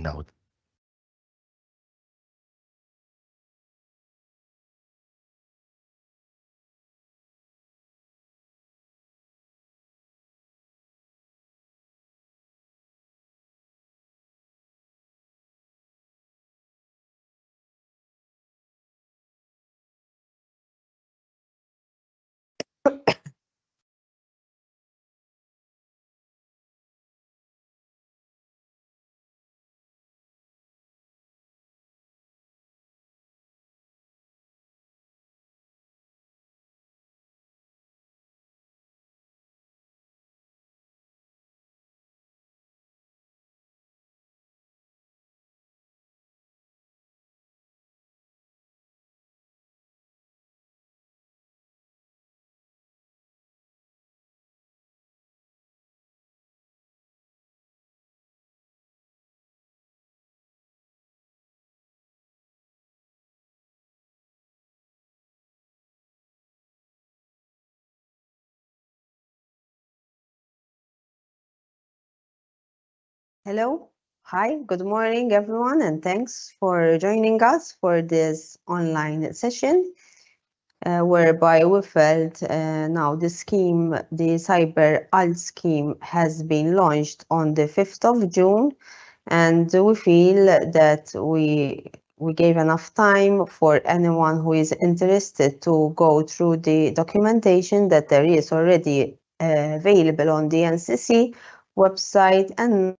recording now. Hello. Hi, good morning, everyone, and thanks for joining us for this online session whereby we felt now the scheme, the CYBER+ALT scheme has been launched on the 5th of June, and we feel that we gave enough time for anyone who is interested to go through the documentation that there is already available on the NCC website, and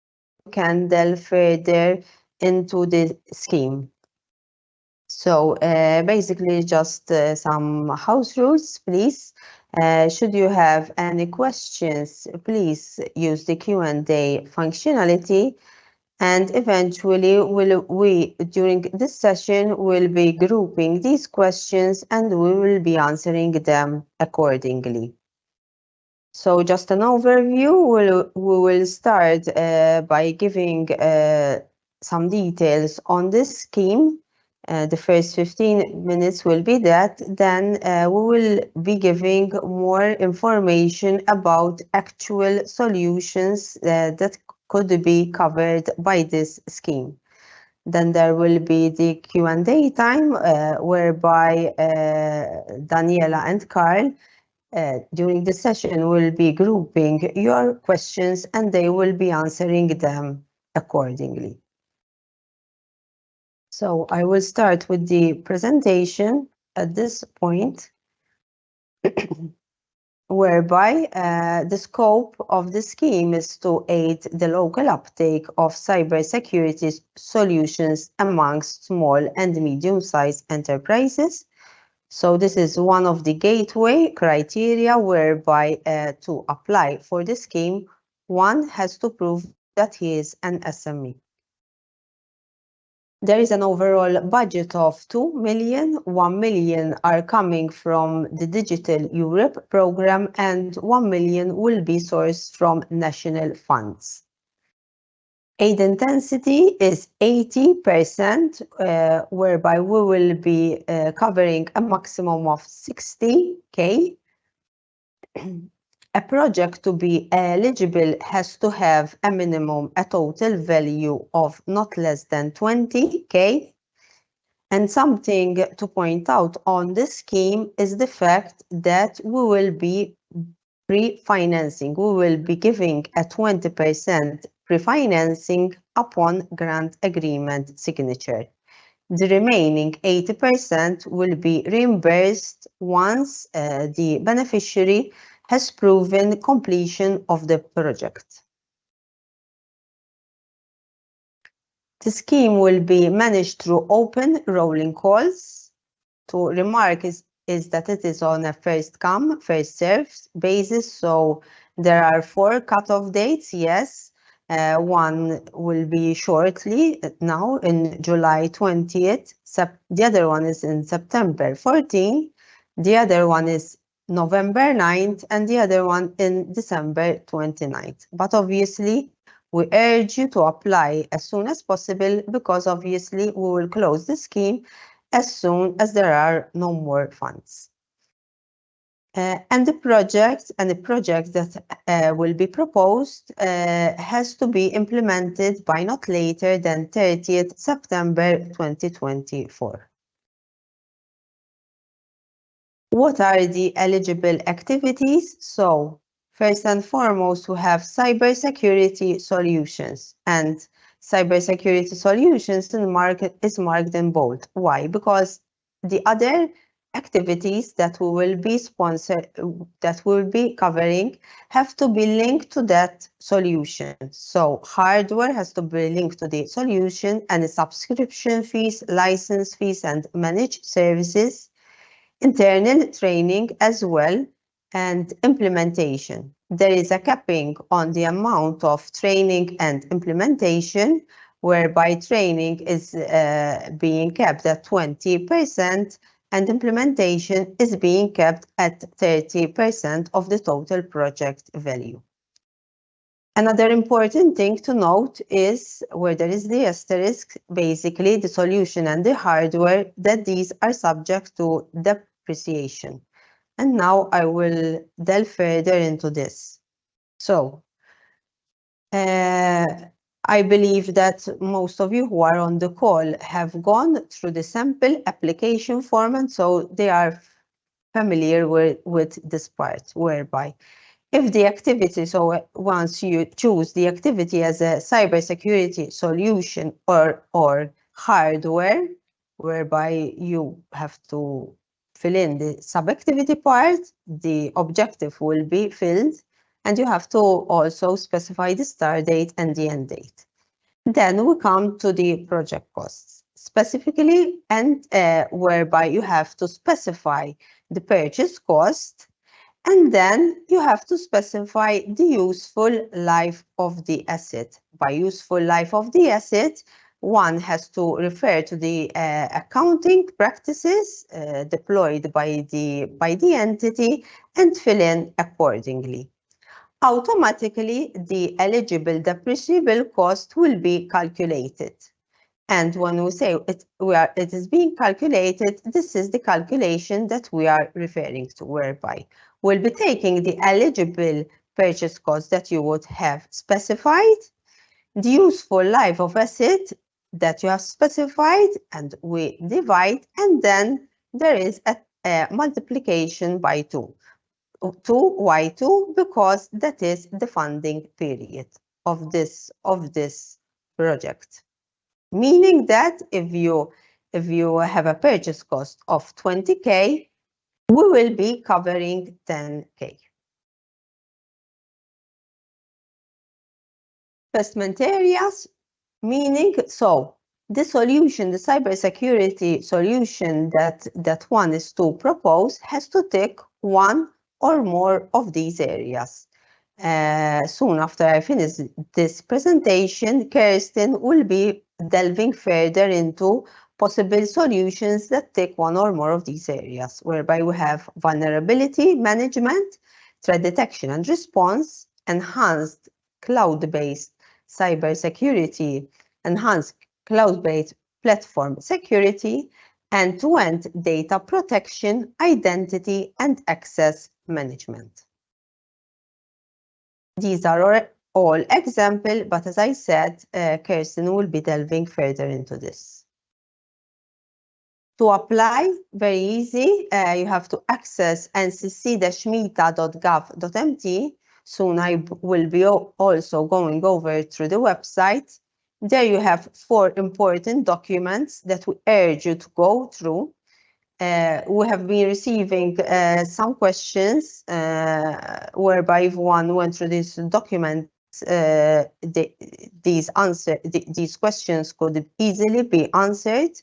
can delve further into the scheme. So basically just some house rules, please. Should you have any questions, please use the Q&A functionality, and eventually we during this session will be grouping these questions and we will be answering them accordingly. So just an overview, we will start by giving some details on this scheme. The first 15 minutes will be that. Then we will be giving more information about actual solutions that could be covered by this scheme. Then there will be the Q&A time whereby Daniela and Carl during the session will be grouping your questions and they will be answering them accordingly. So I will start with the presentation at this point, whereby the scope of the scheme is to aid the local uptake of cybersecurity solutions amongst small and medium-sized enterprises. So this is one of the gateway criteria whereby to apply for the scheme, one has to prove that he is an SME. There is an overall budget of 2 million. 1 million are coming from the Digital Europe program and 1 million will be sourced from national funds. Aid intensity is 80%, whereby we will be covering a maximum of 60K. A project to be eligible has to have a minimum, a total value of not less than 20K. And something to point out on this scheme is the fact that we will be pre-financing. We will be giving a 20% pre-financing upon grant agreement signature. The remaining 80% will be reimbursed once the beneficiary has proven completion of the project. The scheme will be managed through open rolling calls. To remark is that it is on a first come, first served basis. So there are 4 cutoff dates, yes. One will be shortly now in July 20th. The other one is in September 14th. The other one is November 9th and the other one in December 29th. But obviously, we urge you to apply as soon as possible because obviously we will close the scheme as soon as there are no more funds. And the project that will be proposed has to be implemented by not later than 30th September 2024. What are the eligible activities? So, first and foremost, we have cybersecurity solutions, and cybersecurity solutions in the market is marked in bold. Why? Because the other activities that we will be that we will be covering have to be linked to that solution. So hardware has to be linked to the solution, and the subscription fees, license fees, and managed services, internal training as well, and implementation. There is a capping on the amount of training and implementation, whereby training is being kept at 20% and implementation is being kept at 30% of the total project value. Another important thing to note is where there is the asterisk, basically the solution and the hardware, that these are subject to depreciation. And now I will delve further into this. So, I believe that most of you who are on the call have gone through the sample application form, and so they are familiar with this part, whereby if the activity, so once you choose the activity as a cybersecurity solution or hardware, whereby you have to fill in the sub-activity part, the objective will be filled, and you have to also specify the start date and the end date. Then we come to the project costs specifically, and whereby you have to specify the purchase cost, and then you have to specify the useful life of the asset. By useful life of the asset, one has to refer to the accounting practices deployed by the entity and fill in accordingly. Automatically, the eligible depreciable cost will be calculated. And when we say it is being calculated, this is the calculation that we are referring to, whereby we'll be taking the eligible purchase cost that you would have specified, the useful life of asset that you have specified, and we divide, and then there is a multiplication by 2 because that is the funding period of this project. Meaning that if you have a purchase cost of 20K, we will be covering 10K. Investment areas, meaning so the solution, the cybersecurity solution that one is to propose has to tick one or more of these areas. Soon after I finish this presentation, Kirsten will be delving further into possible solutions that tick one or more of these areas, whereby we have vulnerability management, threat detection and response, enhanced cloud-based cybersecurity, enhanced cloud-based platform security, end-to-end data protection, identity and access management. These are all examples, but as I said, Kirsten will be delving further into this. To apply, very easy. You have to access ncc-mita.gov.mt. Soon I will be also going over through the website. There you have 4 important documents that we urge you to go through. We have been receiving some questions whereby if one went through these documents, these questions could easily be answered.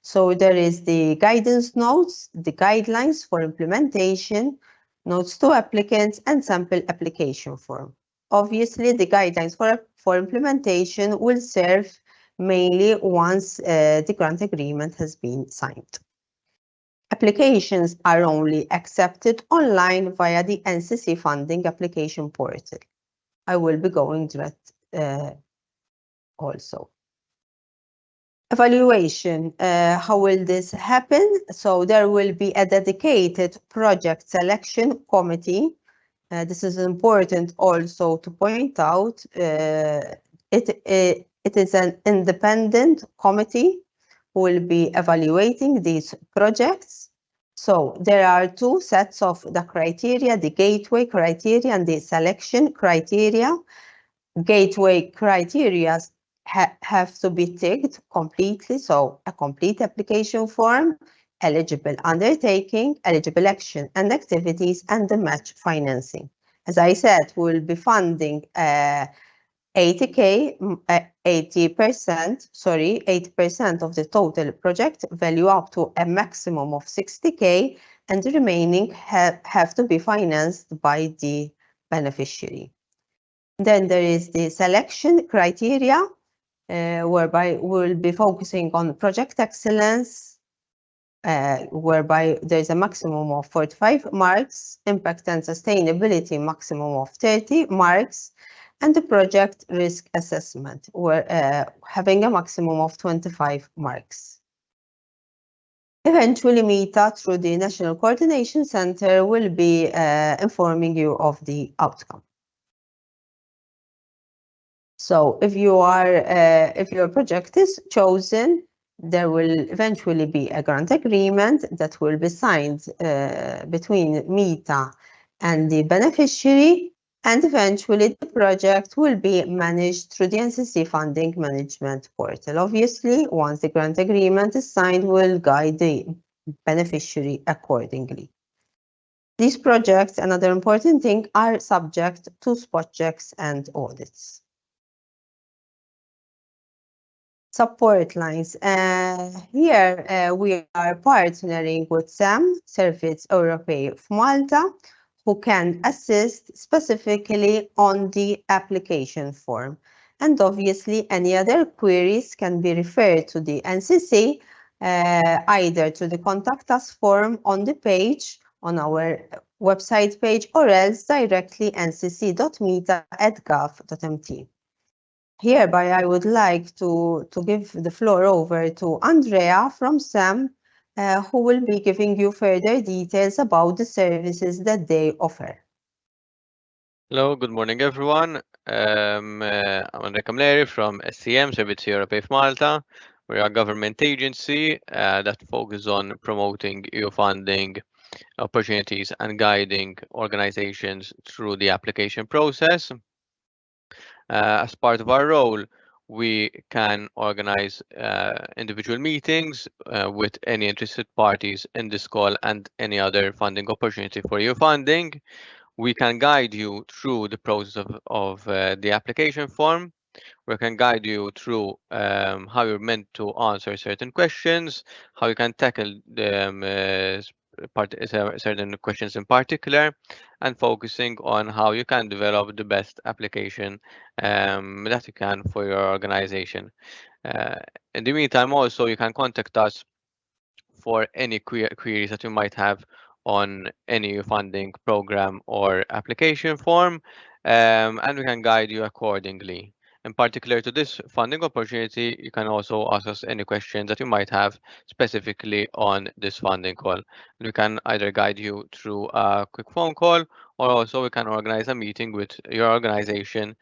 So there is the guidance notes, the guidelines for implementation, notes to applicants, and sample application form. Obviously, the guidelines for implementation will serve mainly once the grant agreement has been signed. Applications are only accepted online via the NCC funding application portal. I will be going to that also. Evaluation, how will this happen? So there will be a dedicated project selection committee. This is important also to point out. It is an independent committee who will be evaluating these projects. So there are two sets of the criteria, the gateway criteria and the selection criteria. Gateway criteria have to be ticked completely, so a complete application form, eligible undertaking, eligible action and activities, and the match financing. As I said, we will be funding 80% of the total project value up to a maximum of 60K, and the remaining have to be financed by the beneficiary. Then there is the selection criteria, whereby we'll be focusing on project excellence, whereby there's a maximum of 45 marks, impact and sustainability maximum of 30 marks, and the project risk assessment, where having a maximum of 25 marks. Eventually, MITA, through the National Coordination Center, will be informing you of the outcome. So if your project is chosen, there will eventually be a grant agreement that will be signed between MITA and the beneficiary, and eventually the project will be managed through the NCC Funding Management Portal. Obviously, once the grant agreement is signed, we'll guide the beneficiary accordingly. These projects, another important thing, are subject to spot checks and audits. Support lines. Here we are partnering with SAM, Service Europei of Malta, who can assist specifically on the application form. And obviously, any other queries can be referred to the NCC, either to the Contact Us form on the page, on our website page, or else directly ncc.mita@gov.mt. Hereby, I would like to give the floor over to Andrea from SAM, who will be giving you further details about the services that they offer. Hello, good morning, everyone. I'm Andrea Camilleri from SCM, Service Europei of Malta. We're a government agency that focuses on promoting EU funding opportunities and guiding organizations through the application process. As part of our role, we can organize individual meetings with any interested parties in this call and any other funding opportunity for EU funding. We can guide you through the process of the application form. We can guide you through how you're meant to answer certain questions, how you can tackle the certain questions in particular, and focusing on how you can develop the best application that you can for your organization. In the meantime, also, you can contact us for any queries that you might have on any funding program or application form, and we can guide you accordingly. In particular to this funding opportunity, you can also ask us any questions that you might have specifically on this funding call. We can either guide you through a quick phone call, or also we can organize a meeting with your organization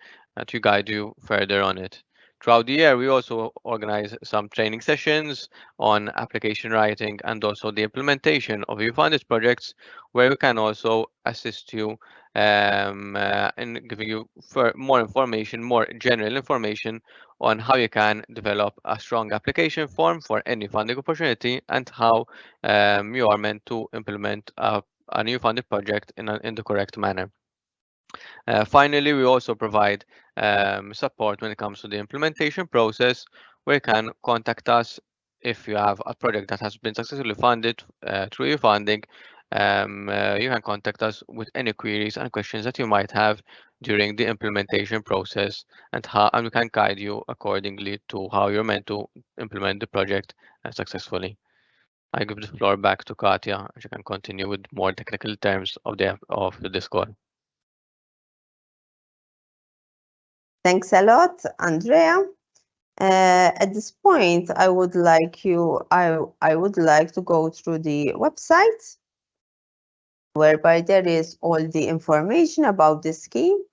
to guide you further on it. Throughout the year, we also organize some training sessions on application writing and also the implementation of EU-funded projects, where we can also assist you in giving you more information, more general information on how you can develop a strong application form for any funding opportunity and how you are meant to implement a new funded project in the correct manner. Finally, we also provide support when it comes to the implementation process, where you can contact us if you have a project that has been successfully funded through your funding. You can contact us with any queries and questions that you might have during the implementation process, and we can guide you accordingly to how you're meant to implement the project successfully. I give the floor back to Katja, and she can continue with more technical terms of this call. Thanks a lot, Andrea. At this point, I would like to go through the website, whereby there is all the information about the scheme.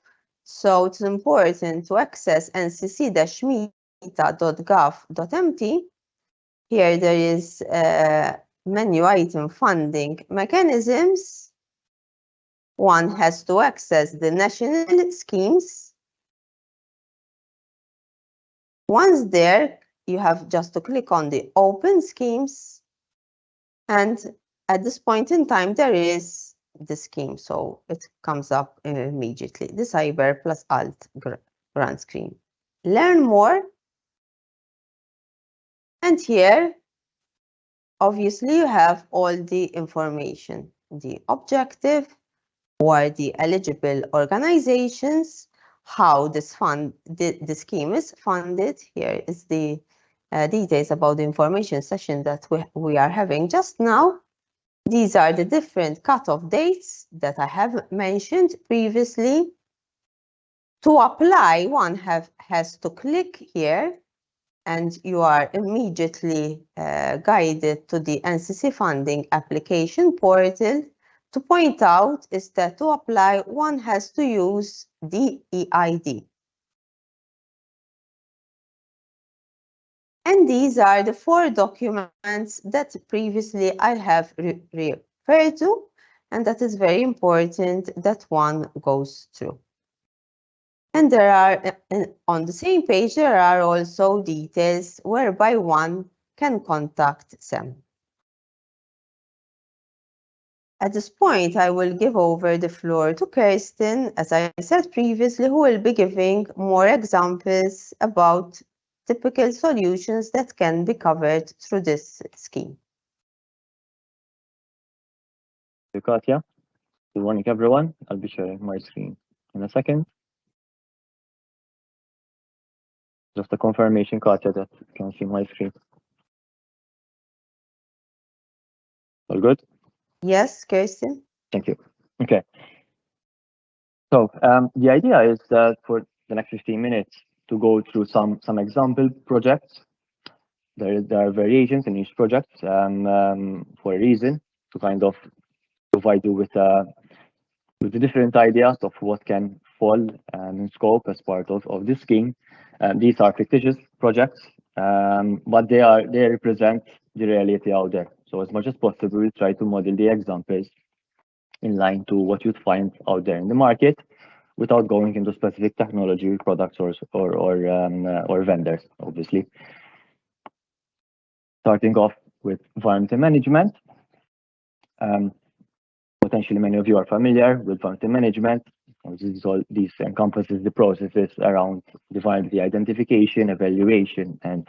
So it's important to access ncc-meta.gov.mt. Here there is menu item funding mechanisms. One has to access the national schemes. Once there, you have just to click on the open schemes. And at this point in time, there is the scheme. So it comes up immediately, the CYBER+ALT grant scheme. Learn more. And here, obviously, you have all the information, the objective, who are the eligible organizations, how the scheme is funded. Here is the details about the information session that we are having just now. These are the different cutoff dates that I have mentioned previously. To apply, one has to click here, and you are immediately guided to the NCC funding application portal. To point out is that to apply, one has to use the EID. And these are the 4 documents that previously I have referred to, and that is very important that one goes through. And there are, on the same page, there are also details whereby one can contact them. At this point, I will give over the floor to Kirsten, as I said previously, who will be giving more examples about typical solutions that can be covered through this scheme. Thank you, Katja. Good morning, everyone. I'll be sharing my screen in a second. Just a confirmation, Katja, that you can see my screen. All good? Yes, Kirsten? Thank you. Okay. So the idea is that for the next 15 minutes to go through some example projects. There are variations in each project for a reason, to kind of provide you with the different ideas of what can fall in scope as part of this scheme. These are fictitious projects, but they represent the reality out there. So as much as possible, we try to model the examples in line to what you'd find out there in the market, without going into specific technology products or vendors, obviously. Starting off with vulnerability management. Potentially many of you are familiar with vulnerability management. This encompasses the processes around the vulnerability identification, evaluation, and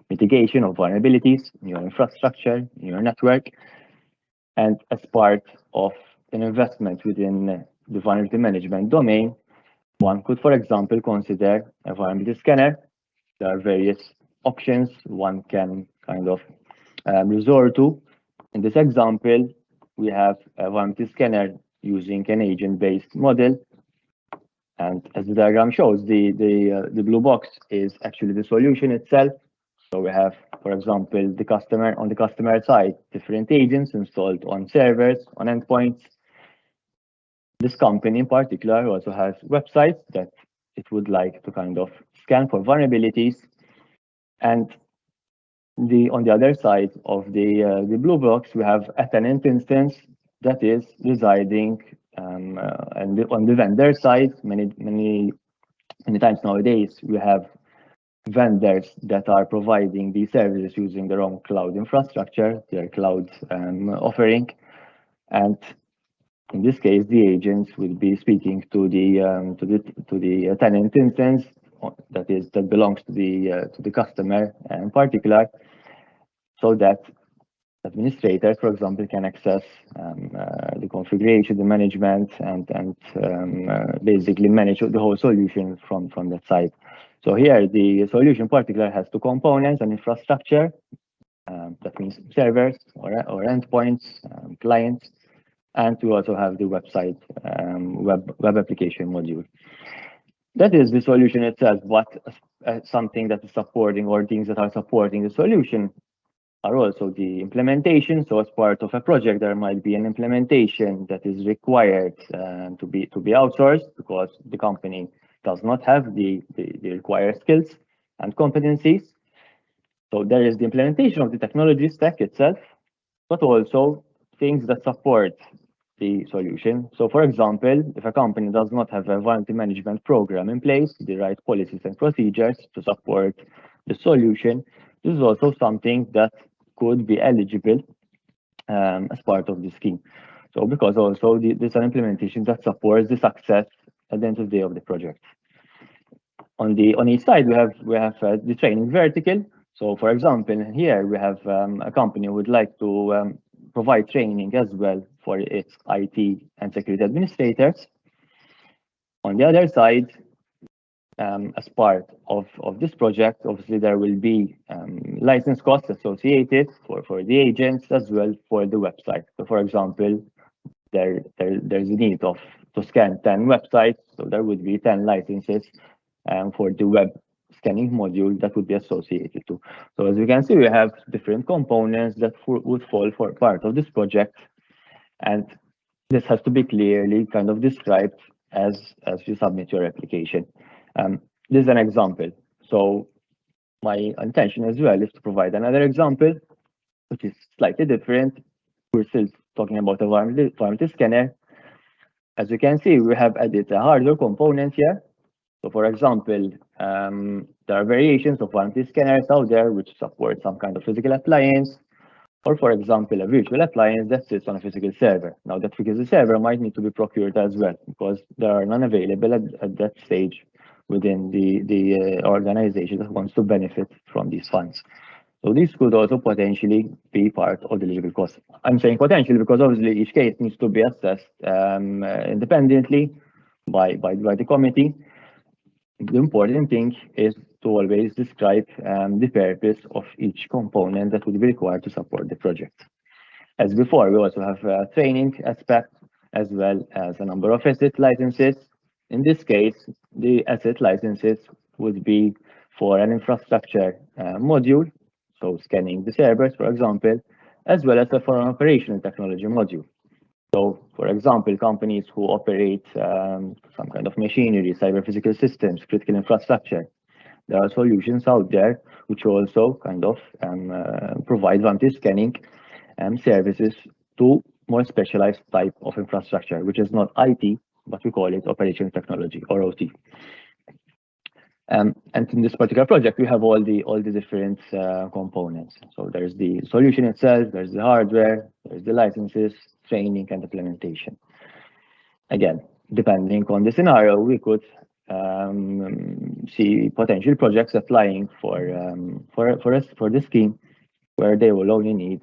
mitigation of vulnerabilities in your infrastructure, in your network. And as part of an investment within the vulnerability management domain, one could, for example, consider a vulnerability scanner. There are various options one can kind of resort to. In this example, we have a vulnerability scanner using an agent-based model. And as the diagram shows, the blue box is actually the solution itself. So we have, for example, on the customer side, different agents installed on servers, on endpoints. This company in particular also has websites that it would like to kind of scan for vulnerabilities. And on the other side of the blue box, we have a tenant instance that is residing and on the vendor side. Many times nowadays, we have vendors that are providing these services using their own cloud infrastructure, their cloud offering. And in this case, the agents will be speaking to the tenant instance that belongs to the customer in particular, so that administrators, for example, can access the configuration, the management, and basically manage the whole solution from that side. So here, the solution in particular has 2 components: an infrastructure, that means servers or endpoints, clients, and we also have the website web application module. That is the solution itself, but something that is supporting or things that are supporting the solution are also the implementation. So as part of a project, there might be an implementation that is required to be outsourced because the company does not have the required skills and competencies. So there is the implementation of the technology stack itself, but also things that support the solution. So for example, if a company does not have a vulnerability management program in place, the right policies and procedures to support the solution, this is also something that could be eligible as part of the scheme. So because also there's an implementation that supports the success at the end of the day of the project. On each side, we have the training vertical. So for example, here we have a company who would like to provide training as well for its IT and security administrators. On the other side, as part of this project, obviously there will be license costs associated for the agents as well for the website. So for example, there's a need to scan 10 websites, so there would be 10 licenses for the web scanning module that would be associated to. So as you can see, we have different components that would fall for part of this project, and this has to be clearly kind of described as you submit your application. This is an example. So my intention as well is to provide another example, which is slightly different. We're still talking about a vulnerability scanner. As you can see, we have added a hardware component here. So for example, there are variations of vulnerability scanners out there which support some kind of physical appliance, or for example, a virtual appliance that sits on a physical server. Now that physical server might need to be procured as well, because there are none available at that stage within the organization that wants to benefit from these funds. So this could also potentially be part of the eligible cost. I'm saying potentially because obviously each case needs to be assessed independently by the committee. The important thing is to always describe the purpose of each component that would be required to support the project. As before, we also have a training aspect as well as a number of asset licenses. In this case, the asset licenses would be for an infrastructure module, so scanning the servers, for example, as well as for an operational technology module. So, for example, companies who operate some kind of machinery, cyber physical systems, critical infrastructure, there are solutions out there which also kind of provide vulnerability scanning services to more specialized type of infrastructure, which is not IT, but we call it operational technology or OT. And in this particular project, we have all the different components. So there's the solution itself, there's the hardware, there's the licenses, training, and implementation. Again, depending on the scenario, we could see potential projects applying for the scheme where they will only need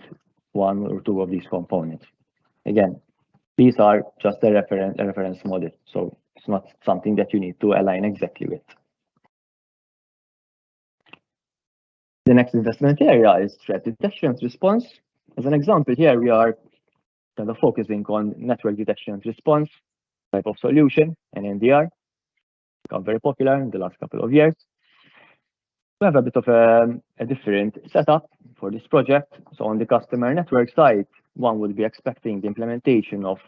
one or two of these components. Again, these are just a reference model, so it's not something that you need to align exactly with. The next investment area is threat detection and response. As an example, here we are kind of focusing on network detection and response type of solution, and NDR, become very popular in the last couple of years. We have a bit of a different setup for this project. So on the customer network side, one would be expecting the implementation of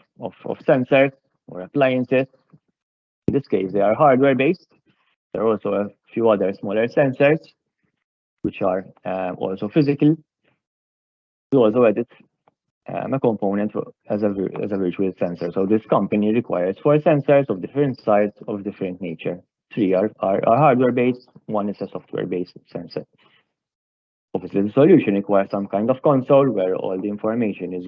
sensors or appliances. In this case, they are hardware-based. There are also a few other smaller sensors, which are also physical. We also added a component as a virtual sensor. So this company requires 4 sensors of different size, of different nature. 3 are hardware-based, 1 is a software-based sensor. Obviously, the solution requires some kind of console where all the information is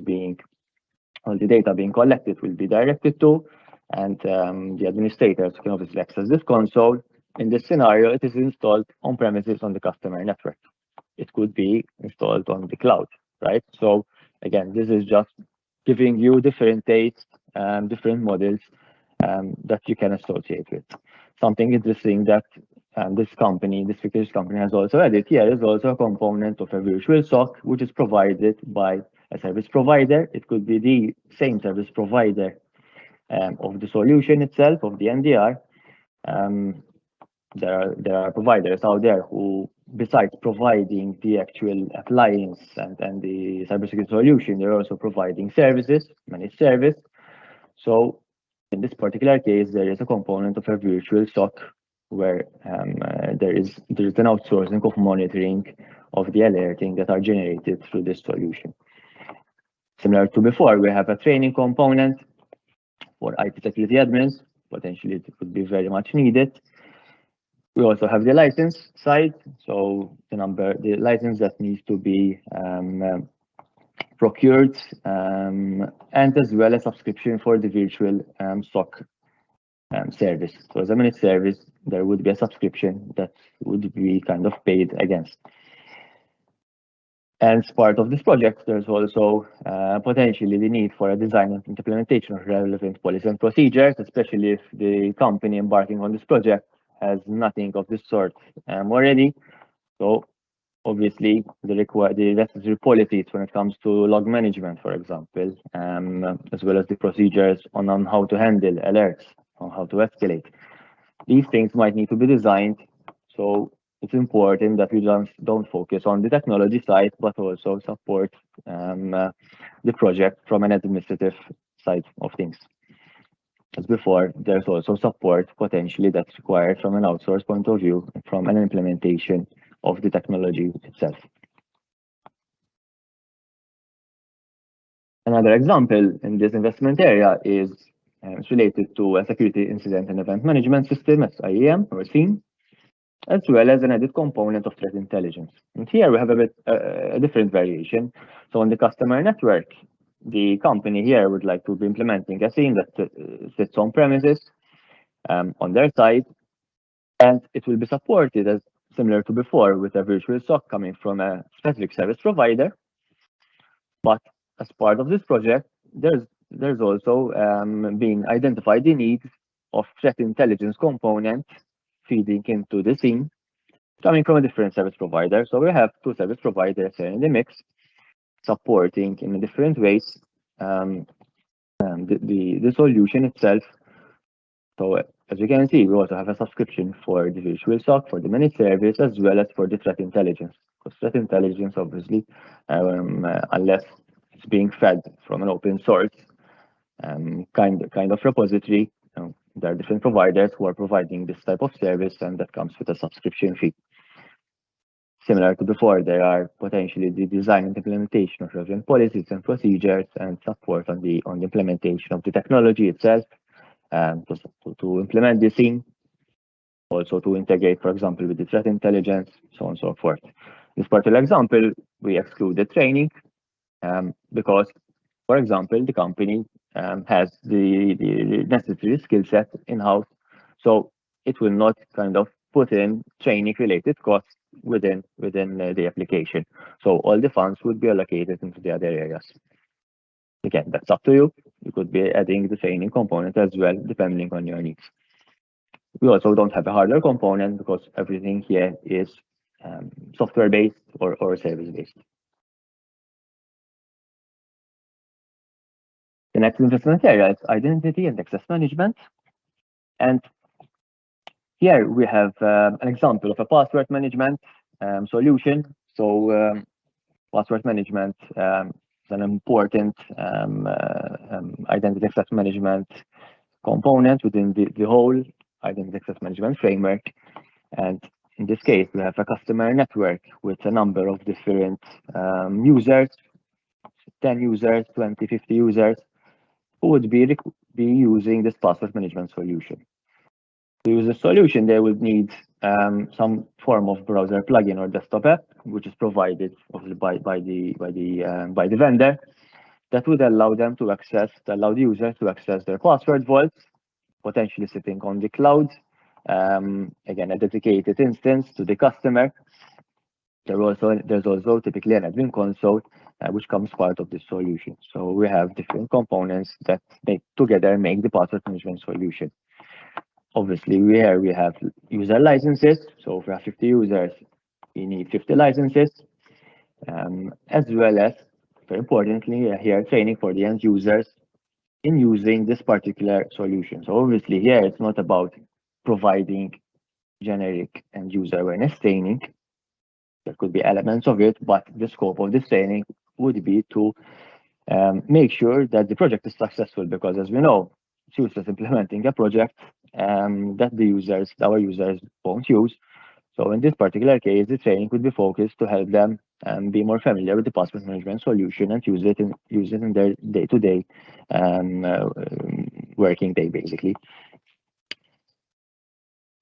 all the data being collected will be directed to, and the administrators can obviously access this console. In this scenario, it is installed on premises on the customer network. It could be installed on the cloud, right? So again, this is just giving you different tastes, different models that you can associate with. Something interesting that this security company has also added here is also a component of a virtual SOC, which is provided by a service provider. It could be the same service provider of the solution itself, of the NDR, There are providers out there who, besides providing the actual appliance and the cybersecurity solution, they're also providing services, managed service. So in this particular case, there is a component of a virtual SOC where there is an outsourcing of monitoring of the alerting that are generated through this solution. Similar to before, we have a training component for IT security admins. Potentially, it could be very much needed. We also have the license side, so the license that needs to be procured, and as well as subscription for the virtual SOC service. So as a managed service, there would be a subscription that would be kind of paid against. And as part of this project, there's also potentially the need for a design and implementation of relevant policies and procedures, especially if the company embarking on this project has nothing of this sort already. So obviously, the necessary policies when it comes to log management, for example, as well as the procedures on how to handle alerts, on how to escalate. These things might need to be designed. So it's important that we don't focus on the technology side, but also support the project from an administrative side of things. As before, there's also support potentially that's required from an outsource point of view, from an implementation of the technology itself. Another example in this investment area is related to a security incident and event management system, SIEM or SIEM, as well as an added component of threat intelligence. And here we have a different variation. So on the customer network, the company here would like to be implementing a SIEM that sits on premises on their side, and it will be supported as similar to before with a virtual SOC coming from a specific service provider. But as part of this project, there's also being identified the need of threat intelligence component feeding into the SIEM coming from a different service provider. So we have two service providers here in the mix supporting in different ways the solution itself. So as you can see, we also have a subscription for the virtual SOC, for the managed service, as well as for the threat intelligence. Because threat intelligence, obviously, unless it's being fed from an open source kind of repository, there are different providers who are providing this type of service, and that comes with a subscription fee. Similar to before, there are potentially the design and implementation of relevant policies and procedures and support on the implementation of the technology itself, to implement the SIEM, also to integrate, for example, with the threat intelligence, so on and so forth. In this particular example, we excluded training because, for example, the company has the necessary skill set in-house, so it will not kind of put in training-related costs within the application. So all the funds would be allocated into the other areas. Again, that's up to you. You could be adding the training component as well, depending on your needs. We also don't have a hardware component because everything here is software-based or service-based. The next investment area is identity and access management. And here we have an example of a password management solution. So password management is an important identity access management component within the whole identity access management framework. And in this case, we have a customer network with a number of different users, 10 users, 20, 50 users, who would be using this password management solution. To use the solution, they would need some form of browser plugin or desktop app, which is provided by the vendor, that would allow them to allow the users to access their password vaults, potentially sitting on the cloud. Again, a dedicated instance to the customer. There's also typically an admin console, which comes part of this solution. So we have different components that together make the password management solution. Obviously, we have user licenses. So if we have 50 users, we need 50 licenses, as well as, very importantly, here training for the end users in using this particular solution. So obviously here, it's not about providing generic and user awareness training. There could be elements of it, but the scope of this training would be to make sure that the project is successful, because as we know, it's useless implementing a project that our users won't use. So in this particular case, the training could be focused to help them be more familiar with the password management solution and use it in their day-to-day working day, basically.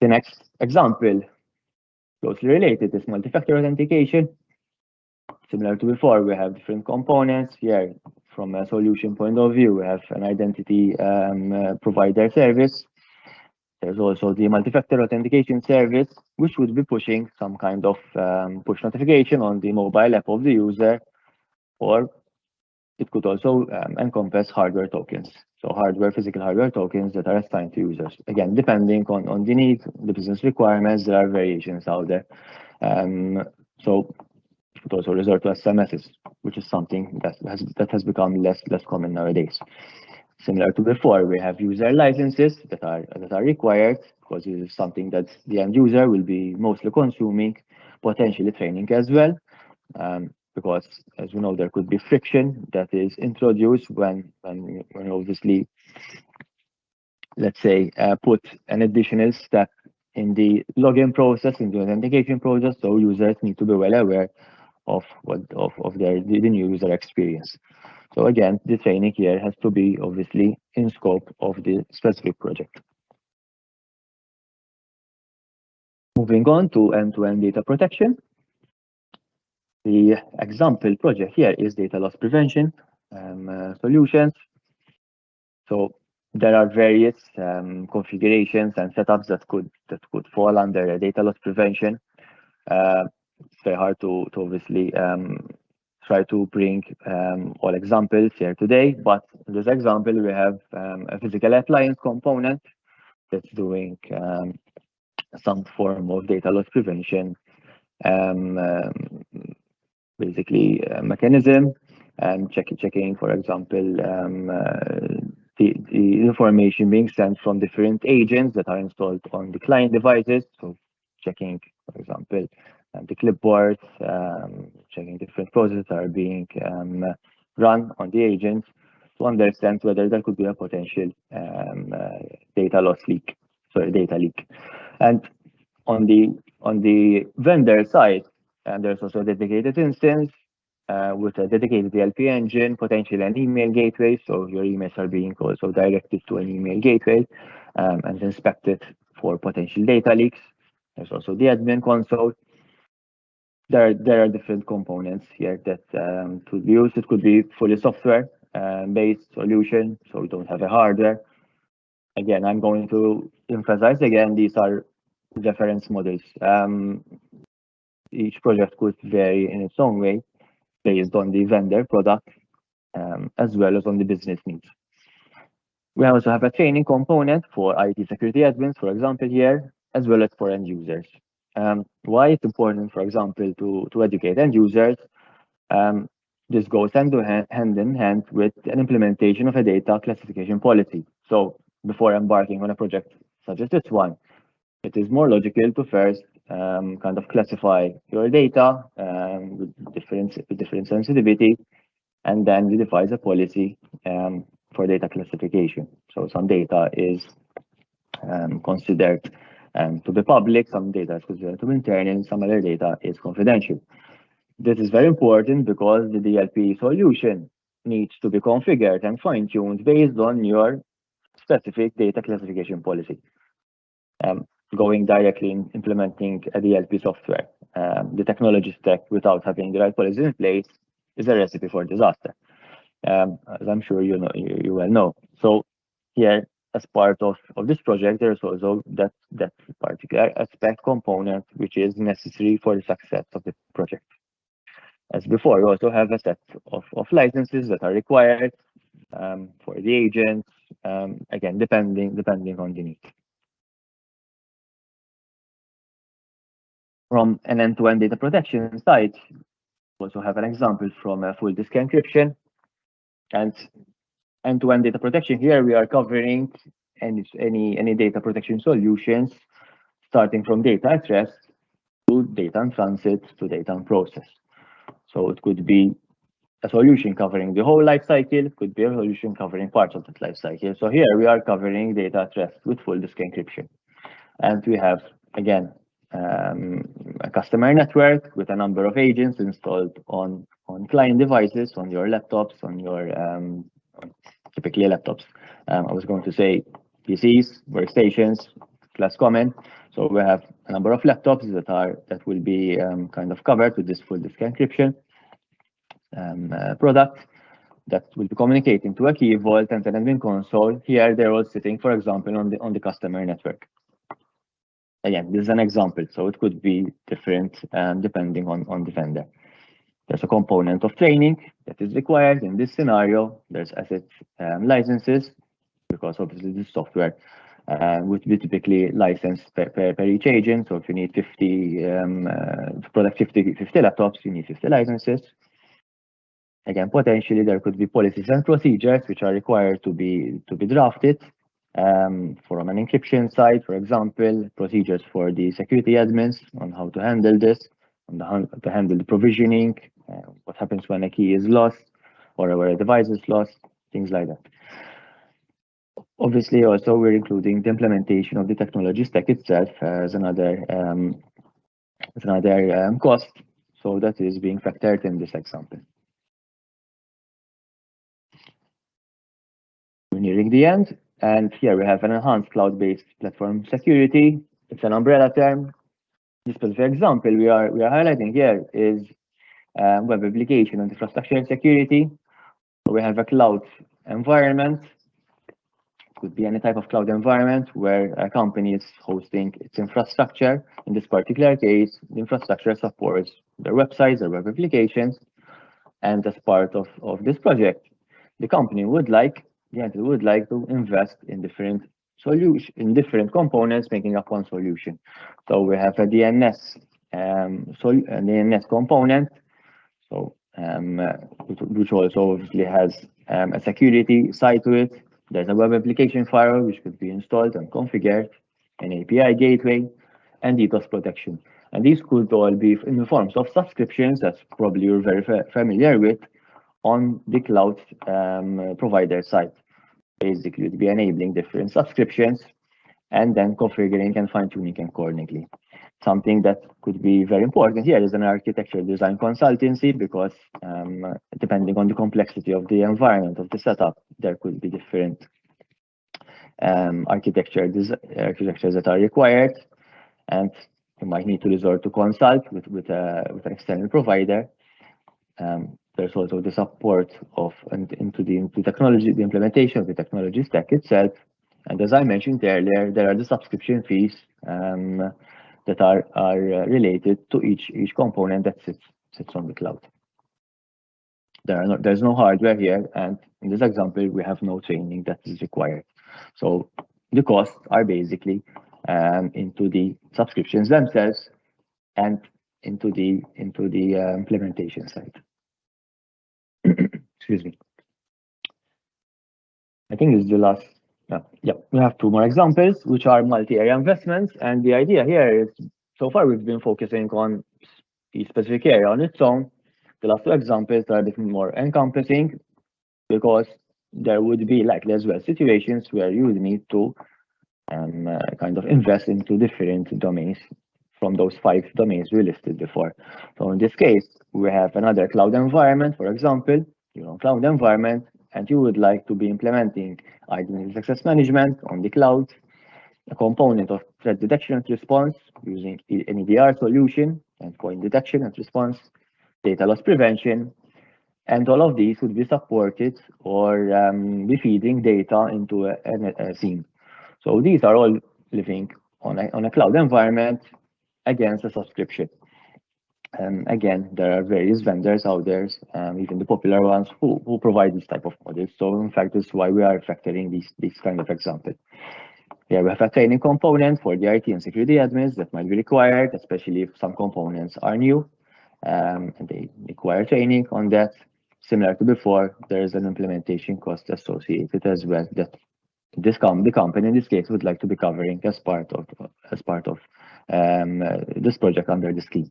The next example, closely related, is multi-factor authentication. Similar to before, we have different components here. From a solution point of view, we have an identity provider service. There's also the multi-factor authentication service, which would be pushing some kind of push notification on the mobile app of the user, or it could also encompass hardware tokens. So physical hardware tokens that are assigned to users. Again, depending on the need, the business requirements, there are variations out there. So it could also resort to SMSs, which is something that has become less common nowadays. Similar to before, we have user licenses that are required, because it is something that the end user will be mostly consuming, potentially training as well. Because as we know, there could be friction that is introduced when obviously, let's say, put an additional step in the login process, in the authentication process, so users need to be well aware of the new user experience. So again, the training here has to be obviously in scope of the specific project. Moving on to end-to-end data protection. The example project here is data loss prevention solutions. So there are various configurations and setups that could fall under data loss prevention. It's very hard to obviously try to bring all examples here today, but in this example we have a physical appliance component that's doing some form of data loss prevention basically mechanism, and checking, for example, the information being sent from different agents that are installed on the client devices. So checking, for example, the clipboards, checking different processes that are being run on the agents to understand whether there could be a potential data leak. And on the vendor side, and there's also a dedicated instance with a dedicated DLP engine, potentially an email gateway. So your emails are being also directed to an email gateway and inspected for potential data leaks. There's also the admin console. There are different components here that to be used. It could be fully software based solution, so we don't have a hardware. Again, I'm going to emphasize again, these are reference models. Each project could vary in its own way based on the vendor product as well as on the business needs. We also have a training component for IT security admins, for example, here, as well as for end users. Why it's important, for example, to educate end users? This goes hand in hand with an implementation of a data classification policy. So before embarking on a project such as this one, it is more logical to first kind of classify your data with different sensitivity, and then we devise a policy for data classification. So some data is considered to be public, some data is considered to be internal, some other data is confidential. This is very important because the DLP solution needs to be configured and fine-tuned based on your specific data classification policy. Going directly in implementing a DLP software, the technology stack without having the right policies in place is a recipe for disaster, as I'm sure you well know. So here, as part of this project, there's also that particular aspect component which is necessary for the success of the project. As before, we also have a set of licenses that are required for the agents, again, depending on the need. From an end-to-end data protection side, we also have an example from a full disk encryption. And end-to-end data protection here, we are covering any data protection solutions, starting from data at rest to data in transit to data in process. So it could be a solution covering the whole life cycle, it could be a solution covering parts of that life cycle. So here we are covering data at rest with full disk encryption. And we have, again, a customer network with a number of agents installed on client devices, on your laptops, on your typically laptops. I was going to say PCs, workstations, less common. So we have a number of laptops that will be kind of covered with this full disk encryption product that will be communicating to a key vault and an admin console. Here they're all sitting, for example, on the customer network. Again, this is an example, so it could be different depending on the vendor. There's a component of training that is required in this scenario. There's asset licenses, because obviously this software would be typically licensed per each agent. So if you need 50 product 50 laptops, you need 50 licenses. Again, potentially there could be policies and procedures which are required to be drafted from an encryption side, for example, procedures for the security admins on how to handle this, on how to handle the provisioning, what happens when a key is lost or where a device is lost, things like that. Obviously, also we're including the implementation of the technology stack itself as another cost, so that is being factored in this example. We're nearing the end, and here we have an enhanced cloud-based platform security. It's an umbrella term. The specific example we are highlighting here is web application and infrastructure and security. So we have a cloud environment. It could be any type of cloud environment where a company is hosting its infrastructure. In this particular case, the infrastructure supports their websites, their web applications, and as part of this project, the company would like to invest in different components making up one solution. So we have a DNS component, so which also obviously has a security side to it. There's a web application firewall which could be installed and configured, an API gateway, and DDoS protection. And these could all be in the forms of subscriptions that probably you're very familiar with on the cloud provider side. Basically, you'd be enabling different subscriptions and then configuring and fine-tuning accordingly. Something that could be very important here is an architecture design consultancy, because depending on the complexity of the environment of the setup, there could be different architectures that are required, and you might need to resort to consult with an external provider. There's also the support of into technology, the implementation of the technology stack itself. And as I mentioned earlier, there are the subscription fees that are related to each component that sits on the cloud. There's no hardware here, and in this example, we have no training that is required. So the costs are basically into the subscriptions themselves and into the implementation side. Excuse me. I think this is the last. Yeah, we have two more examples, which are multi-area investments. And the idea here is, so far we've been focusing on the specific area on its own. The last two examples are a bit more encompassing, because there would be likely as well situations where you would need to kind of invest into different domains from those 5 domains we listed before. So in this case, we have another cloud environment, for example, your own cloud environment, and you would like to be implementing identity access management on the cloud, a component of threat detection and response using an EDR solution, endpoint detection and response, data loss prevention, and all of these would be supported or be feeding data into a SIEM. So these are all living on a cloud environment against a subscription. Again, there are various vendors out there, even the popular ones, who provide this type of models. So in fact, that's why we are factoring these kind of examples. Here we have a training component for the IT and security admins that might be required, especially if some components are new and they require training on that. Similar to before, there is an implementation cost associated as well that the company in this case would like to be covering as part of this project under the scheme.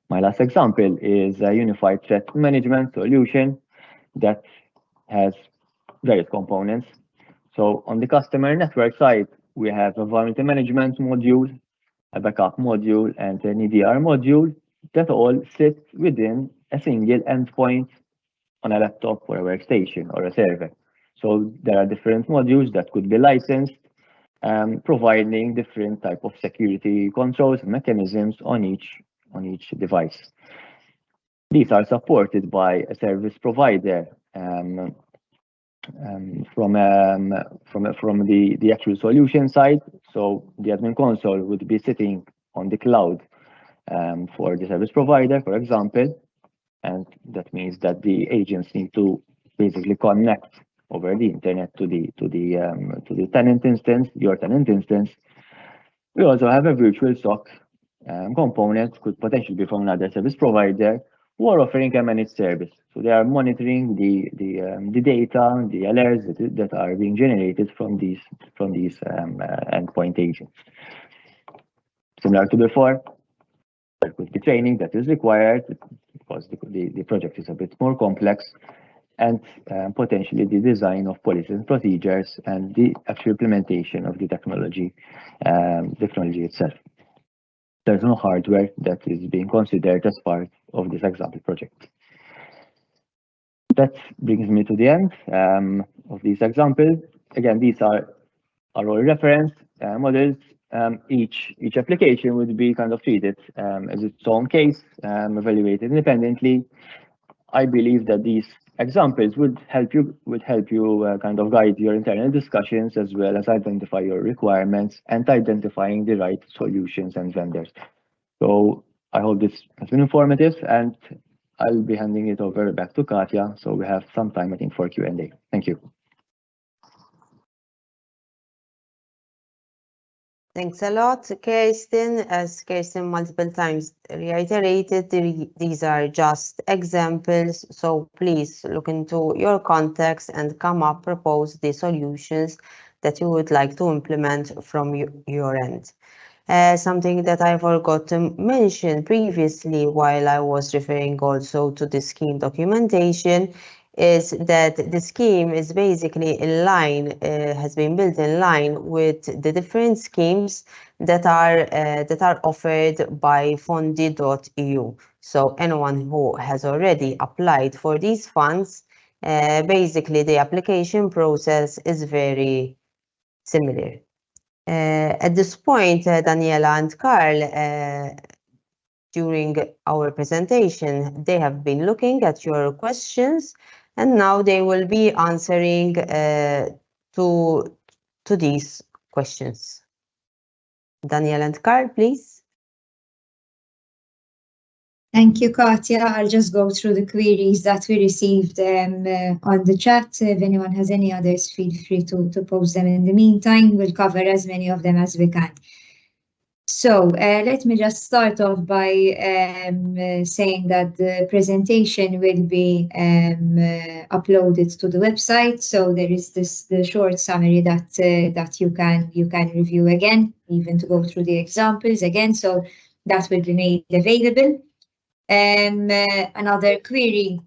My last example is a unified threat management solution that has various components. So on the customer network side, we have a vulnerability management module, a backup module, and an EDR module that all sit within a single endpoint on a laptop or a workstation or a server. So there are different modules that could be licensed, providing different type of security controls and mechanisms on each device. These are supported by a service provider from the actual solution side. So the admin console would be sitting on the cloud for the service provider, for example, and that means that the agents need to basically connect over the internet to the tenant instance, your tenant instance. We also have a virtual SOC component, could potentially be from another service provider, who are offering a managed service. So they are monitoring the data, the alerts that are being generated from these endpoint agents. Similar to before, there could be training that is required because the project is a bit more complex, and potentially the design of policies and procedures and the actual implementation of the technology itself. There's no hardware that is being considered as part of this example project. That brings me to the end of these examples. Again, these are all reference models. Each application would be kind of treated as its own case, evaluated independently. I believe that these examples would help you kind of guide your internal discussions, as well as identify your requirements and identifying the right solutions and vendors. So I hope this has been informative, and I'll be handing it over back to Katja, so we have some time, I think, for Q&A. Thank you. Thanks a lot, Kirsten. As Kirsten multiple times reiterated, these are just examples, so please look into your context and propose the solutions that you would like to implement from your end. Something that I forgot to mention previously while I was referring also to the scheme documentation is that the scheme is basically in line, has been built in line with the different schemes that are offered by fondi.eu. So anyone who has already applied for these funds, basically the application process is very similar. At this point, Daniela and Carl, during our presentation, they have been looking at your questions, and now they will be answering to these questions. Daniela and Carl, please. Thank you, Katja. I'll just go through the queries that we received on the chat. If anyone has any others, feel free to post them in the meantime. We'll cover as many of them as we can. So let me just start off by saying that the presentation will be uploaded to the website. So there is the short summary that you can review again, even to go through the examples again. So that will be made available. Another query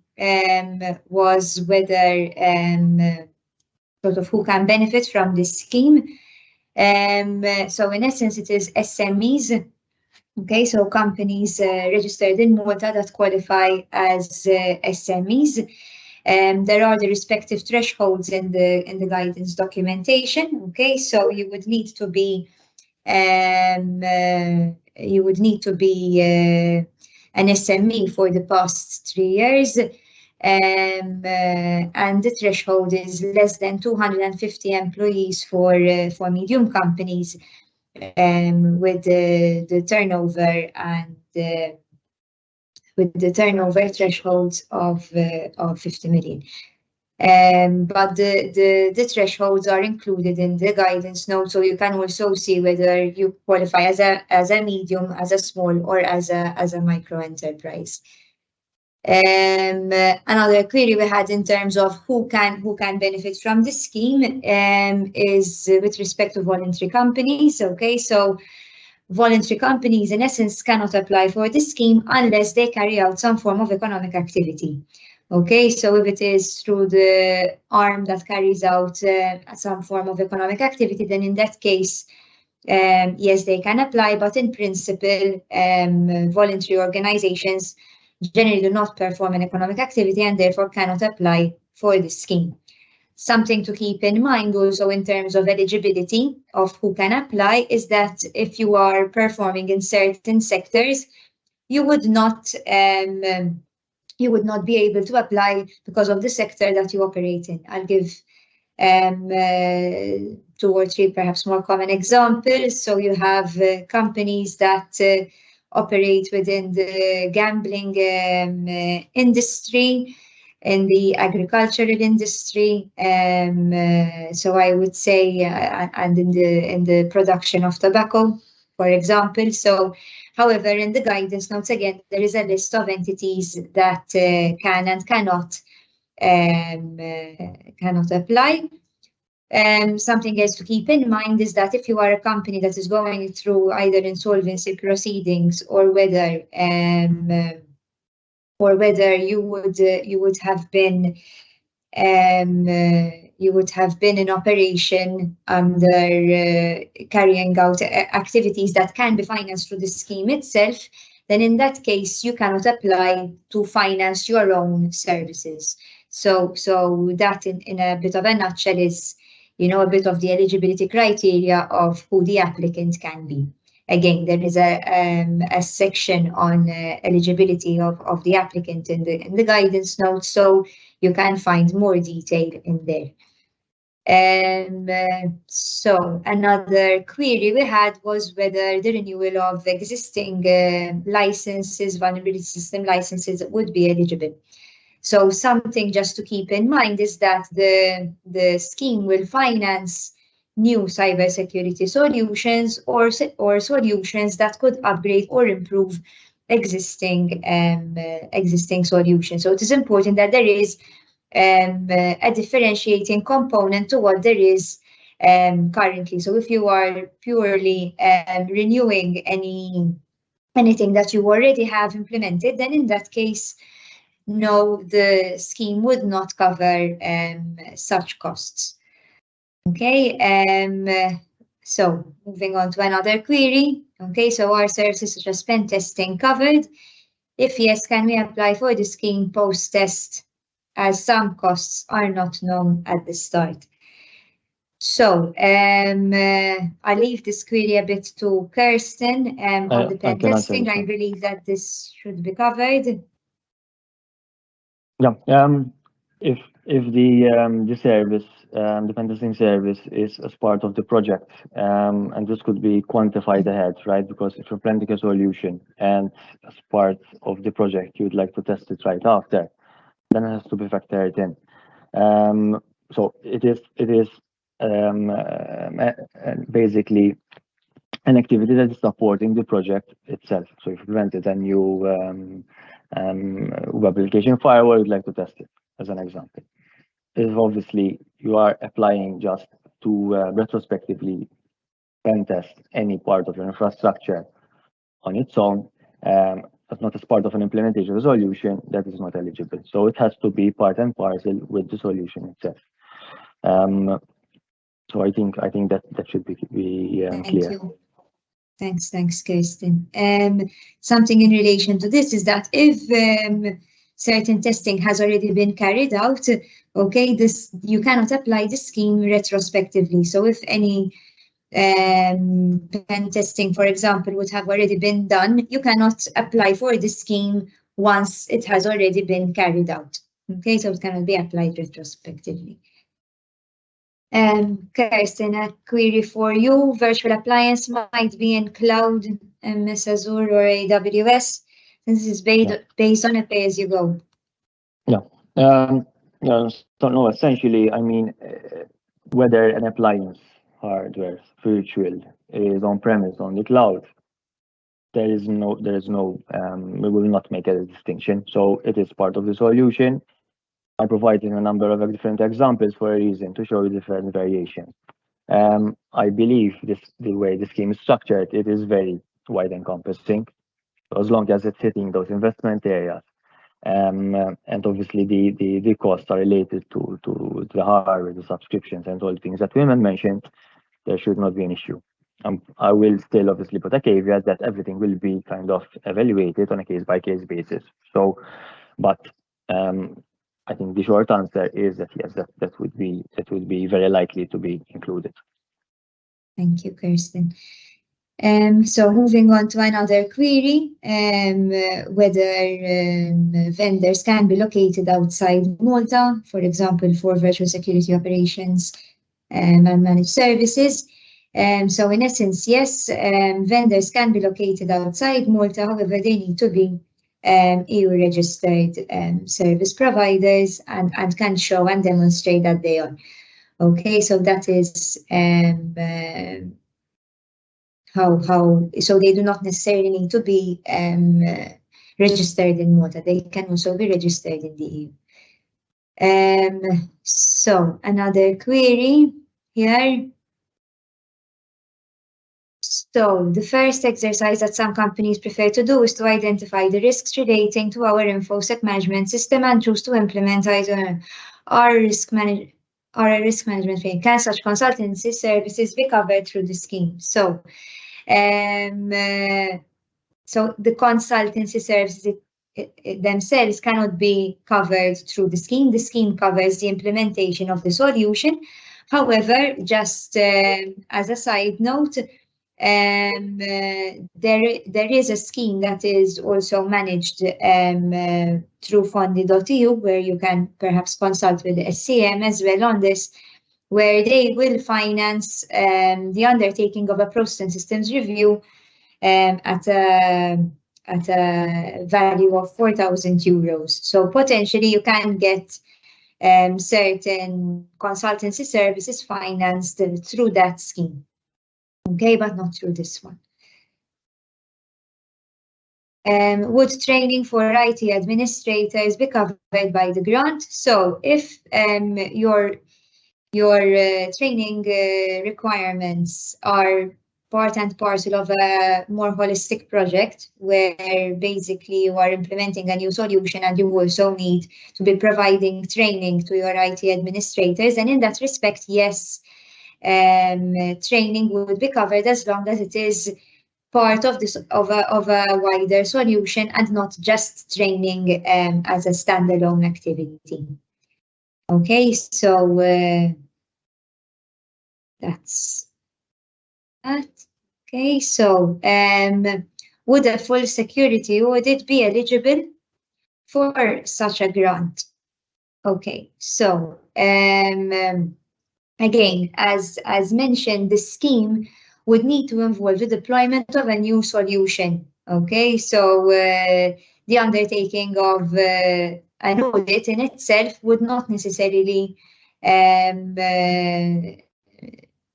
was whether sort of who can benefit from this scheme. So in essence, it is SMEs. Okay, so companies registered in Malta that qualify as SMEs. There are the respective thresholds in the guidance documentation. Okay, so you would need to be an SME for the past 3 years, and the threshold is less than 250 employees for medium companies, with the turnover and with the turnover thresholds of 50 million. But the thresholds are included in the guidance note, so you can also see whether you qualify as a medium, as a small, or as a micro enterprise. Another query we had in terms of who can benefit from this scheme is with respect to voluntary companies. Okay, so voluntary companies in essence cannot apply for this scheme unless they carry out some form of economic activity. Okay, so if it is through the arm that carries out some form of economic activity, then in that case, yes, they can apply, but in principle, voluntary organizations generally do not perform an economic activity and therefore cannot apply for this scheme. Something to keep in mind also in terms of eligibility of who can apply is that if you are performing in certain sectors, you would not be able to apply because of the sector that you operate in. I'll give 2 or 3 perhaps more common examples. So you have companies that operate within the gambling industry, in the agricultural industry, so I would say, and in the production of tobacco, for example. So, however, in the guidance notes, again, there is a list of entities that can and cannot apply. Something else to keep in mind is that if you are a company that is going through either insolvency proceedings or whether you would have been in operation under carrying out activities that can be financed through the scheme itself, then in that case you cannot apply to finance your own services. So that in a bit of a nutshell is, a bit of the eligibility criteria of who the applicant can be. Again, there is a section on eligibility of the applicant in the guidance notes, so you can find more detail in there. So another query we had was whether the renewal of existing licenses, vulnerability system licenses, would be eligible. So something just to keep in mind is that the scheme will finance new cybersecurity solutions or solutions that could upgrade or improve existing solutions. So it is important that there is a differentiating component to what there is currently. So if you are purely renewing anything that you already have implemented, then in that case, no, the scheme would not cover such costs. Okay, so moving on to another query. Okay, so are services such as pen testing covered? If yes, can we apply for the scheme post-test, as some costs are not known at the start? So I'll leave this query a bit to Kirsten on the pen testing. I believe that this should be covered. Yeah, if the service, the pen testing service is as part of the project, and this could be quantified ahead, right? Because if you're planning a solution and as part of the project you'd like to test it right after, then it has to be factored in. So it is basically an activity that is supporting the project itself. So if you implemented a new web application firewall, you'd like to test it, as an example. If obviously you are applying just to retrospectively pen test any part of your infrastructure on its own, but not as part of an implementation solution, that is not eligible. So it has to be part and parcel with the solution itself. So I think that should be clear. Thank you. Thanks, Kirsten. Something in relation to this is that if certain testing has already been carried out, okay, you cannot apply the scheme retrospectively. So if any pen testing, for example, would have already been done, you cannot apply for the scheme once it has already been carried out. Okay, so it cannot be applied retrospectively. Kirsten, a query for you. Virtual appliance might be in cloud, MS Azure or AWS. This is based on a pay-as-you-go. Yeah. So no, essentially, I mean, whether an appliance hardware virtual is on premise on the cloud, there is no, we will not make a distinction. So it is part of the solution. I'm providing a number of different examples for a reason, to show you different variations. I believe the way the scheme is structured, it is very wide encompassing, as long as it's hitting those investment areas. And obviously the costs are related to the hardware, the subscriptions, and all the things that women mentioned. There should not be an issue. I will still obviously put a caveat that everything will be kind of evaluated on a case-by-case basis. So, but I think the short answer is that yes, that would be very likely to be included. Thank you, Kirsten. So moving on to another query, whether vendors can be located outside Malta, for example, for virtual security operations and managed services. So in essence, yes, vendors can be located outside Malta, however, they need to be EU-registered service providers and can show and demonstrate that they are. Okay, so that is so they do not necessarily need to be registered in Malta. They can also be registered in the EU. So another query here. So the first exercise that some companies prefer to do is to identify the risks relating to our InfoSec management system and choose to implement either our risk management frame. Can such consultancy services be covered through the scheme? So, so the consultancy services themselves cannot be covered through the scheme. The scheme covers the implementation of the solution. However, just as a side note, there is a scheme that is also managed through Fondi.eu, where you can perhaps consult with the SCM as well on this, where they will finance the undertaking of a process and systems review at a value of 4,000 euros. So potentially you can get certain consultancy services financed through that scheme. Okay, but not through this one. Would training for IT administrators be covered by the grant? So if your training requirements are part and parcel of a more holistic project, where basically you are implementing a new solution and you also need to be providing training to your IT administrators, and in that respect, yes, training would be covered as long as it is part of this of a wider solution and not just training as a standalone activity. Okay, so that's that. Okay, so would a full security audit be eligible for such a grant? Okay, so again, as mentioned, the scheme would need to involve the deployment of a new solution. Okay, so the undertaking of an audit in itself would not necessarily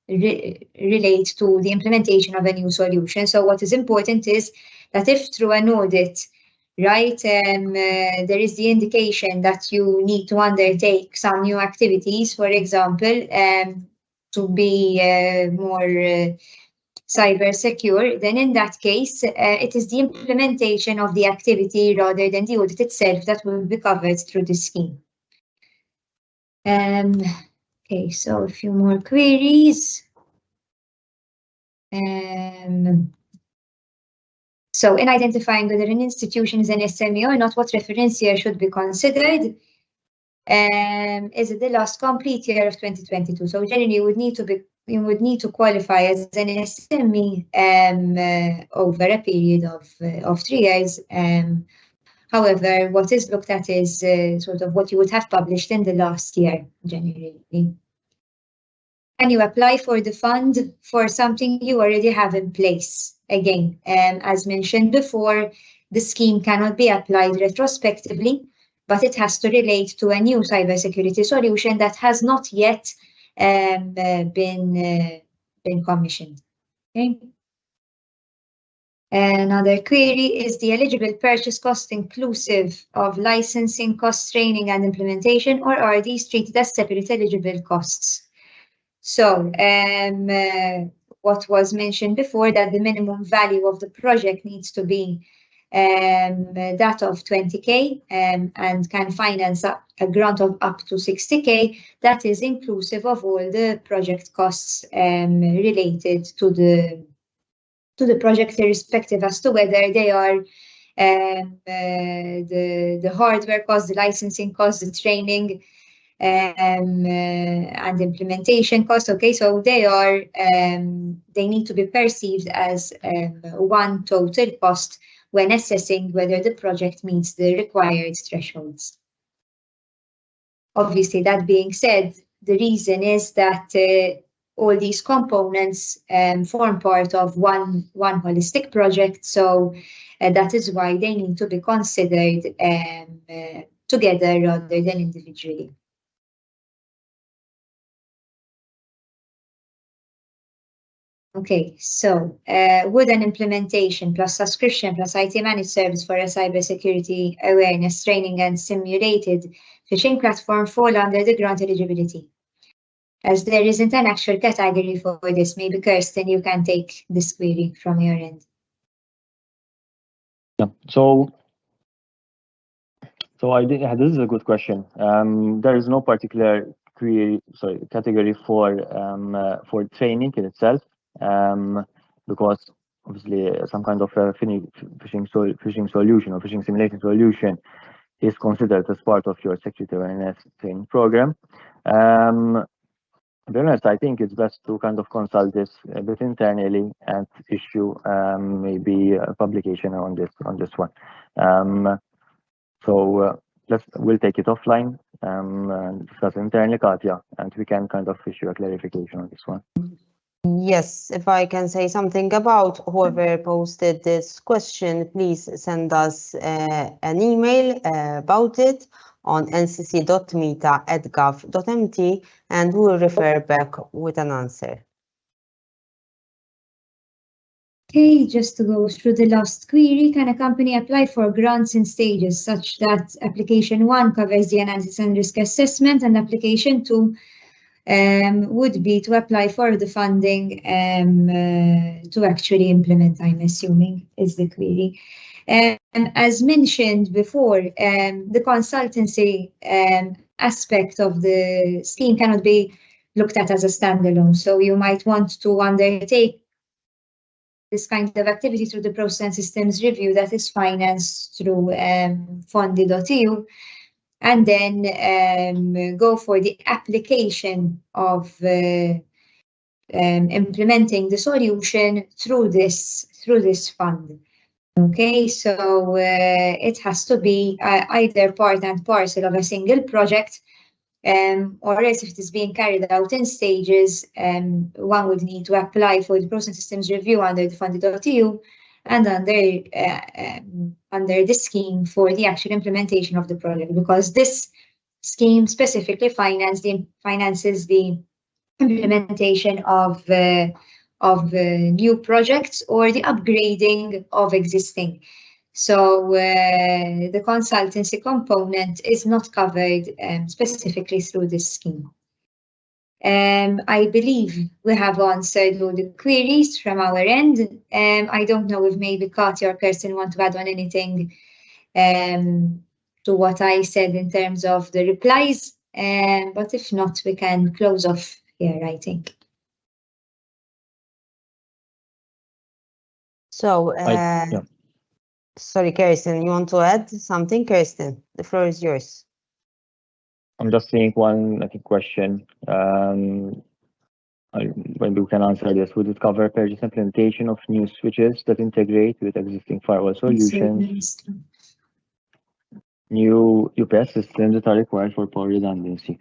relate to the implementation of a new solution. So what is important is that if through an audit, right, there is the indication that you need to undertake some new activities, for example, to be more cyber secure, then in that case, it is the implementation of the activity rather than the audit itself that will be covered through the scheme. Okay, so a few more queries. So in identifying whether an institution is an SME or not, what reference year should be considered? Is it the last complete year of 2022? So generally you would need to qualify as an SME over a period of 3 years. However, what is looked at is sort of what you would have published in the last year, generally. Can you apply for the fund for something you already have in place? Again, as mentioned before, the scheme cannot be applied retrospectively, but it has to relate to a new cybersecurity solution that has not yet been commissioned. Okay. Another query is the eligible purchase cost inclusive of licensing costs, training and implementation, or are these treated as separate eligible costs? So what was mentioned before, that the minimum value of the project needs to be that of 20K and can finance a grant of up to 60K. That is inclusive of all the project costs related to the project, irrespective as to whether they are the hardware cost, the licensing cost, the training and implementation cost. Okay, so they are they need to be perceived as one total cost when assessing whether the project meets the required thresholds. Obviously, that being said, the reason is that all these components form part of one holistic project, so that is why they need to be considered together rather than individually. Okay, so would an implementation plus subscription plus IT managed service for a cybersecurity awareness training and simulated phishing platform fall under the grant eligibility? As there isn't an actual category for this, maybe Kirsten, you can take this query from your end. Yeah. So this is a good question. There is no particular category for training in itself, because obviously some kind of phishing solution or phishing simulation solution is considered as part of your security awareness training program. To be honest, I think it's best to kind of consult this a bit internally and issue maybe a publication on this one. So we'll take it offline and discuss internally, Katja, and we can kind of issue a clarification on this one. Yes, if I can say something about whoever posted this question, please send us an email about it on ncc.meta@gov.mt and we'll refer back with an answer. Okay, just to go through the last query, can a company apply for grants in stages such that application 1 covers the analysis and risk assessment and application 2 would be to apply for the funding to actually implement, I'm assuming, is the query. As mentioned before, the consultancy aspect of the scheme cannot be looked at as a standalone. So you might want to undertake this kind of activity through the process and systems review that is financed through Fondi.eu, and then go for the application of implementing the solution through this fund. Okay, so it has to be either part and parcel of a single project, or else if it is being carried out in stages, one would need to apply for the process systems review under the Fondi.eu and under the scheme for the actual implementation of the project, because this scheme specifically finances the implementation of new projects or the upgrading of existing. So the consultancy component is not covered specifically through this scheme. I believe we have answered all the queries from our end. I don't know if maybe Katja or Kirsten want to add on anything to what I said in terms of the replies, but if not, we can close off here, I think. So, Yeah. sorry, Kirsten, you want to add something? Kirsten, the floor is yours. I'm just seeing one, I think, question. Maybe we can answer this. Would it cover purchase implementation of new switches that integrate with existing firewall solutions? New UPS systems that are required for power redundancy.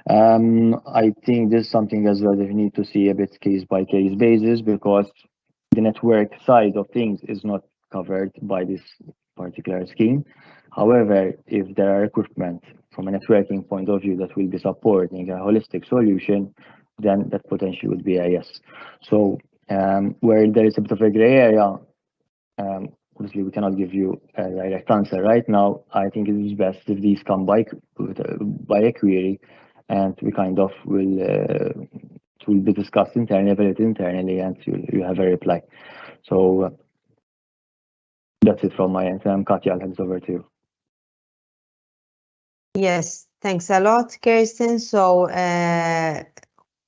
I think this is something as well that we need to see a bit case by case basis, because the network side of things is not covered by this particular scheme. However, if there are equipment from a networking point of view that will be supporting a holistic solution, then that potentially would be a yes. So where there is a bit of a gray area, Obviously, we cannot give you a direct answer right now. I think it is best if these come by a query, and we kind of will be discussed internally, evaluated internally, and you have a reply. So that's it from my end. Katja, I'll hand it over to you. Yes, thanks a lot, Kirsten. So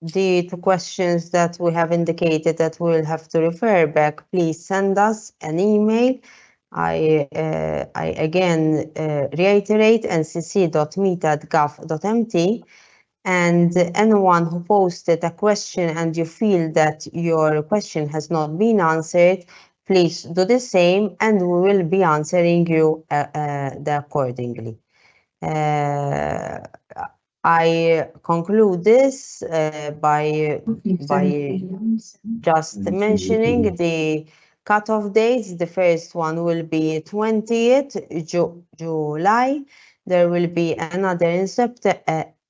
the two questions that we have indicated that we'll have to refer back, please send us an email. I again reiterate ncc.meet@gov.mt, and anyone who posted a question and you feel that your question has not been answered, please do the same and we will be answering you accordingly. I conclude this by just mentioning the cutoff dates. The first one will be 20th July. There will be another in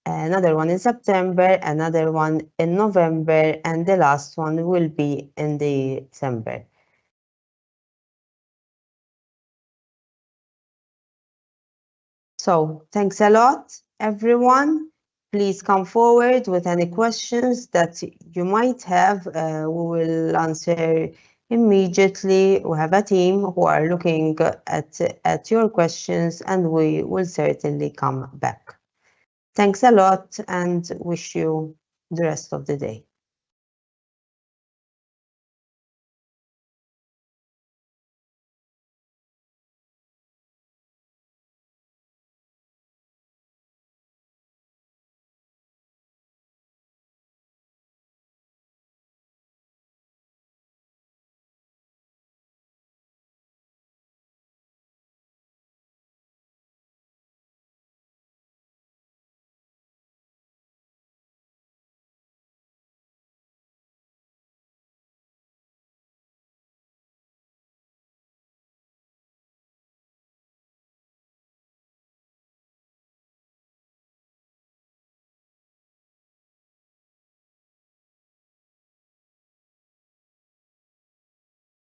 another one in September, another one in November, and the last one will be in December. So thanks a lot, everyone. Please come forward with any questions that you might have. We will answer immediately. We have a team who are looking at your questions, and we will certainly come back. Thanks a lot and wish you the rest of the day.